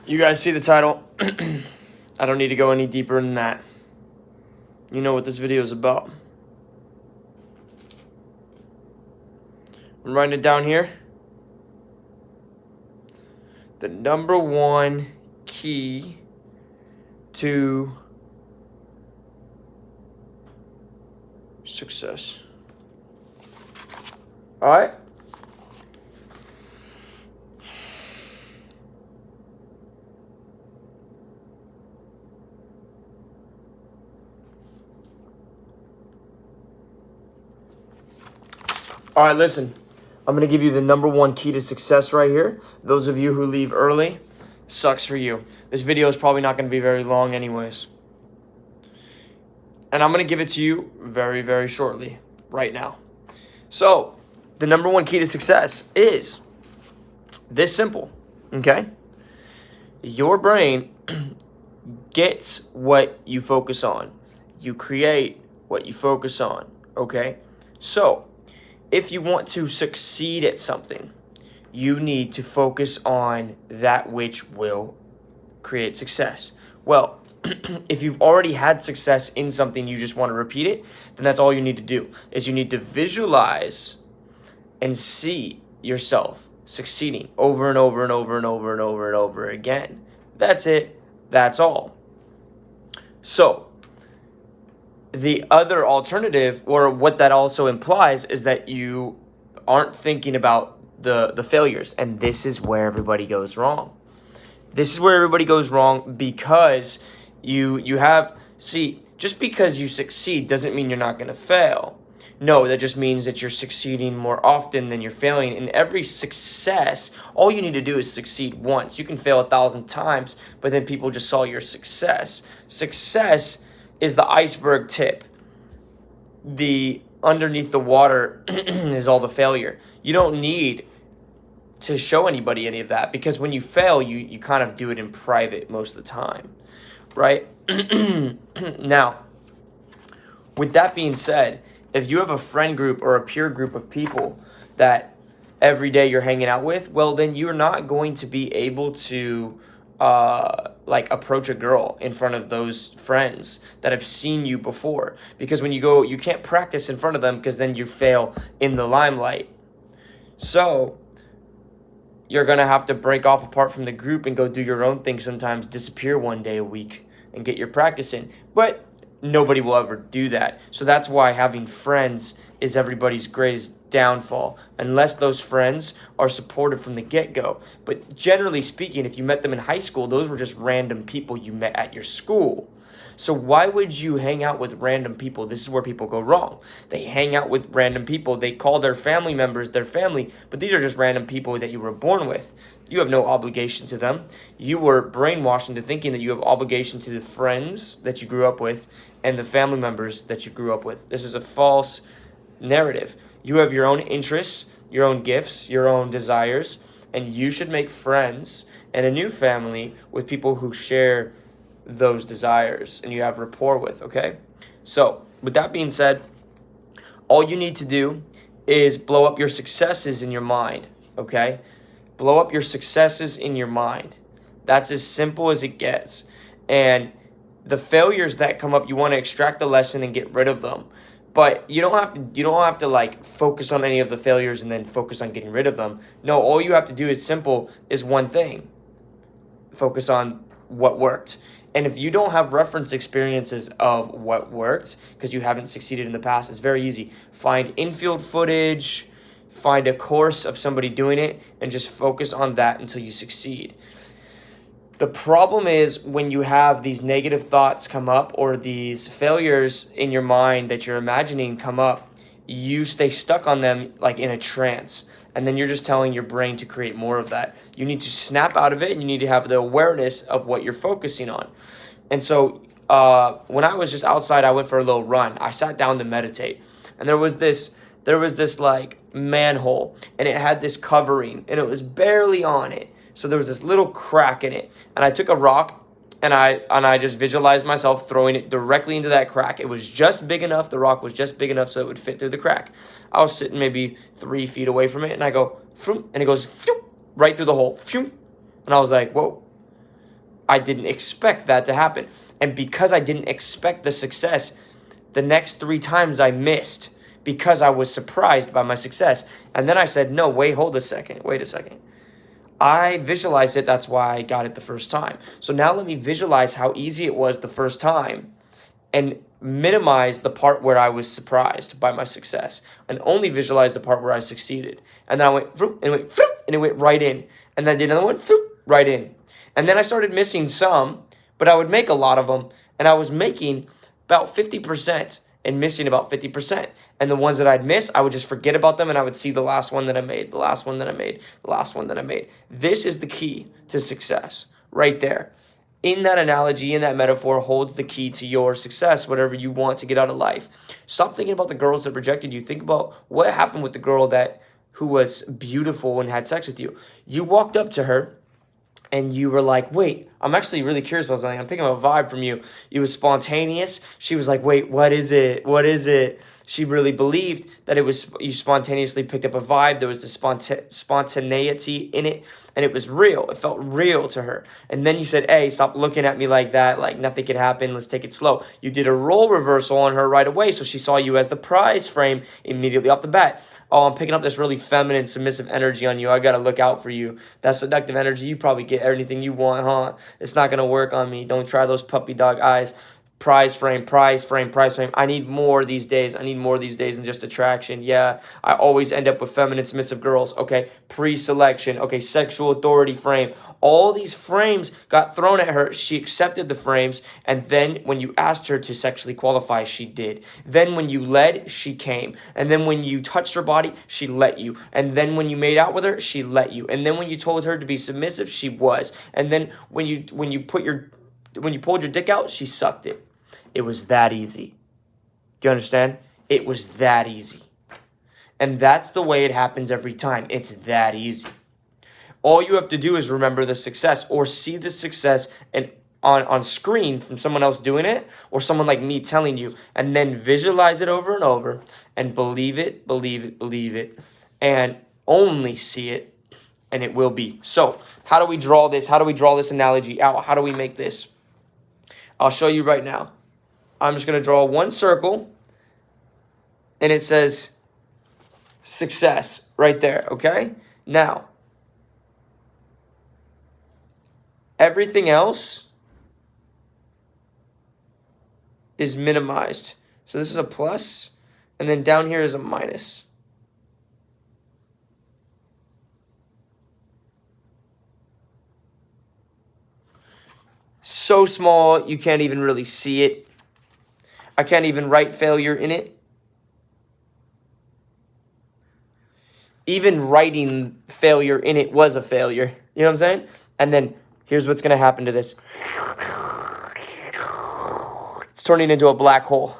You guys see the title? I don't need to go any deeper than that. You know what this video is about. I'm writing it down here. The number one key to success. All right? All right, listen. I'm going to give you the number one key to success right here. Those of you who leave early, sucks for you. This video is probably not going to be very long anyways. And I'm going to give it to you very, very shortly, right now. So, the number one key to success is this simple, okay? Your brain gets what you focus on. You create what you focus on, okay? So, if you want to succeed at something, you need to focus on that which will create success. Well, if you've already had success in something, you just want to repeat it, then that's all you need to do, is you need to visualize and see yourself succeeding over and over and over and over and over and over again. That's it. That's all. So, the other alternative, or what that also implies, is that you aren't thinking about the failures. And this is where everybody goes wrong. This is where everybody goes wrong because you have, see, just because you succeed doesn't mean you're not going to fail. No, that just means that you're succeeding more often than you're failing. In every success, all you need to do is succeed once. You can fail 1,000 times, but then people just saw your success. Success is the iceberg tip. The underneath the water is all the failure. You don't need to show anybody any of that, because when you fail, you kind of do it in private most of the time, right? Now, with that being said, if you have a friend group or a peer group of people that every day you're hanging out with, well, then you're not going to be able to approach a girl in front of those friends that have seen you before. Because when you go, you can't practice in front of them, because then you fail in the limelight. So you're going to have to break off apart from the group and go do your own thing sometimes, disappear one day a week and get your practice in. But nobody will ever do that. So that's why having friends is everybody's greatest downfall, unless those friends are supportive from the get-go. But generally speaking, if you met them in high school, those were just random people you met at your school. So why would you hang out with random people? This is where people go wrong. They hang out with random people. They call their family members their family, but these are just random people that you were born with. You have no obligation to them. You were brainwashed into thinking that you have obligation to the friends that you grew up with and the family members that you grew up with. This is a false narrative. You have your own interests, your own gifts, your own desires, and you should make friends and a new family with people who share those desires and you have rapport with, okay? So, with that being said, all you need to do is blow up your successes in your mind, okay? Blow up your successes in your mind. That's as simple as it gets. And the failures that come up, you want to extract the lesson and get rid of them. But you don't have to like focus on any of the failures and then focus on getting rid of them. No, all you have to do is simple, is one thing. Focus on what worked. And if you don't have reference experiences of what worked, because you haven't succeeded in the past, it's very easy. Find infield footage, find a course of somebody doing it, and just focus on that until you succeed. The problem is when you have these negative thoughts come up or these failures in your mind that you're imagining come up, you stay stuck on them like in a trance. And then you're just telling your brain to create more of that. You need to snap out of it and you need to have the awareness of what you're focusing on. And so when I was just outside, I went for a little run. I sat down to meditate. And there was this like manhole and it had this covering and it was barely on it. So there was this little crack in it, and I took a rock and I just visualized myself throwing it directly into that crack. It was just big enough, the rock was just big enough so it would fit through the crack. I was sitting maybe 3 feet away from it, and I go, and it goes right through the hole. And I was like, whoa. I didn't expect that to happen. And because I didn't expect the success, the next 3 times I missed because I was surprised by my success. And then I said, no, wait a second. I visualized it. That's why I got it the first time. So now let me visualize how easy it was the first time and minimize the part where I was surprised by my success and only visualize the part where I succeeded. And then I went, and it went right in. And then I did another one, right in. And then I started missing some, but I would make a lot of them. And I was making about 50% and missing about 50%. And the ones that I'd miss, I would just forget about them and I would see the last one that I made, the last one that I made, the last one that I made. This is the key to success right there. In that analogy, in that metaphor, holds the key to your success, whatever you want to get out of life. Stop thinking about the girls that rejected you. Think about what happened with the girl who was beautiful and had sex with you. You walked up to her and you were like, wait, I'm actually really curious about something. I'm picking up a vibe from you. It was spontaneous. She was like, wait, what is it? What is it? She really believed that it was, you spontaneously picked up a vibe. There was the spontaneity in it, and it was real. It felt real to her. And then you said, hey, stop looking at me like that, like nothing could happen. Let's take it slow. You did a role reversal on her right away, so she saw you as the prize frame immediately off the bat. Oh, I'm picking up this really feminine, submissive energy on you. I got to look out for you. That seductive energy, you probably get everything you want, huh? It's not going to work on me. Don't try those puppy dog eyes. Prize frame, prize frame, prize frame. I need more these days. I need more these days than just attraction. Yeah, I always end up with feminine, submissive girls. Okay, pre-selection. Okay, sexual authority frame. All these frames got thrown at her. She accepted the frames. And then when you asked her to sexually qualify, she did. Then when you led, she came. And then when you touched her body, she let you. And then when you made out with her, she let you. And then when you told her to be submissive, she was. And then when you pulled your dick out, she sucked it. It was that easy. Do you understand? It was that easy. And that's the way it happens every time. It's that easy. All you have to do is remember the success or see the success and on screen from someone else doing it or someone like me telling you, and then visualize it over and over and believe it, and only see it, and it will be. So how do we draw this? How do we draw this analogy out? How do we make this? I'll show you right now. I'm just going to draw one circle, and it says success right there, okay? Now, everything else is minimized. So this is a plus, and then down here is a minus. So small, you can't even really see it. I can't even write failure in it. Even writing failure in it was a failure. You know what I'm saying? And then here's what's going to happen to this. It's turning into a black hole.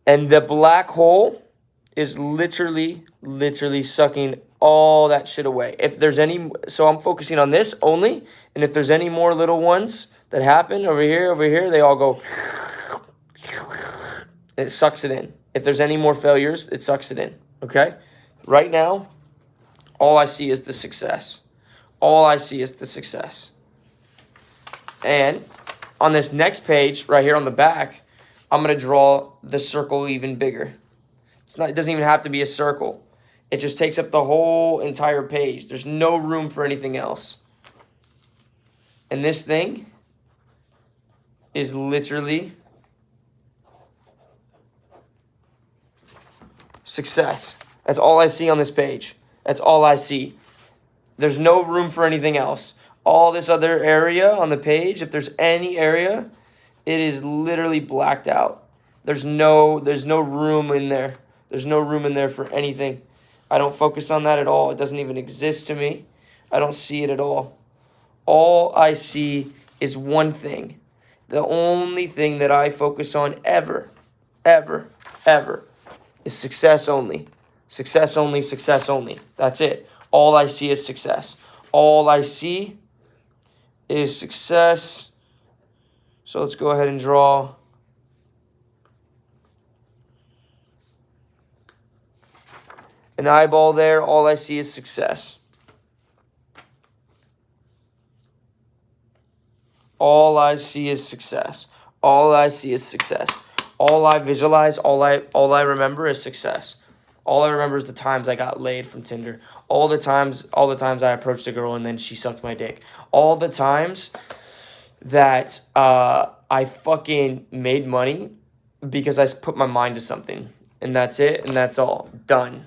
And the black hole is literally sucking all that shit away. If there's any, so I'm focusing on this only, and if there's any more little ones that happen over here, they all go, and it sucks it in. If there's any more failures, it sucks it in, okay? Right now, all I see is the success. All I see is the success. And on this next page, right here on the back, I'm going to draw the circle even bigger. It doesn't even have to be a circle. It just takes up the whole entire page. There's no room for anything else. And this thing is literally success. That's all I see on this page. That's all I see. There's no room for anything else. All this other area on the page, if there's any area, it is literally blacked out. There's no room in there. There's no room in there for anything. I don't focus on that at all. It doesn't even exist to me. I don't see it at all. All I see is one thing. The only thing that I focus on ever is success only. Success only, success only. That's it. All I see is success. All I see is success. So let's go ahead and draw. an eyeball there. All I see is success. All I see is success. All I see is success. All I visualize, all I remember is success. All I remember is the times I got laid from Tinder. All the times I approached a girl and then she sucked my dick. All the times that I fucking made money because I put my mind to something. And that's it, and that's all. Done.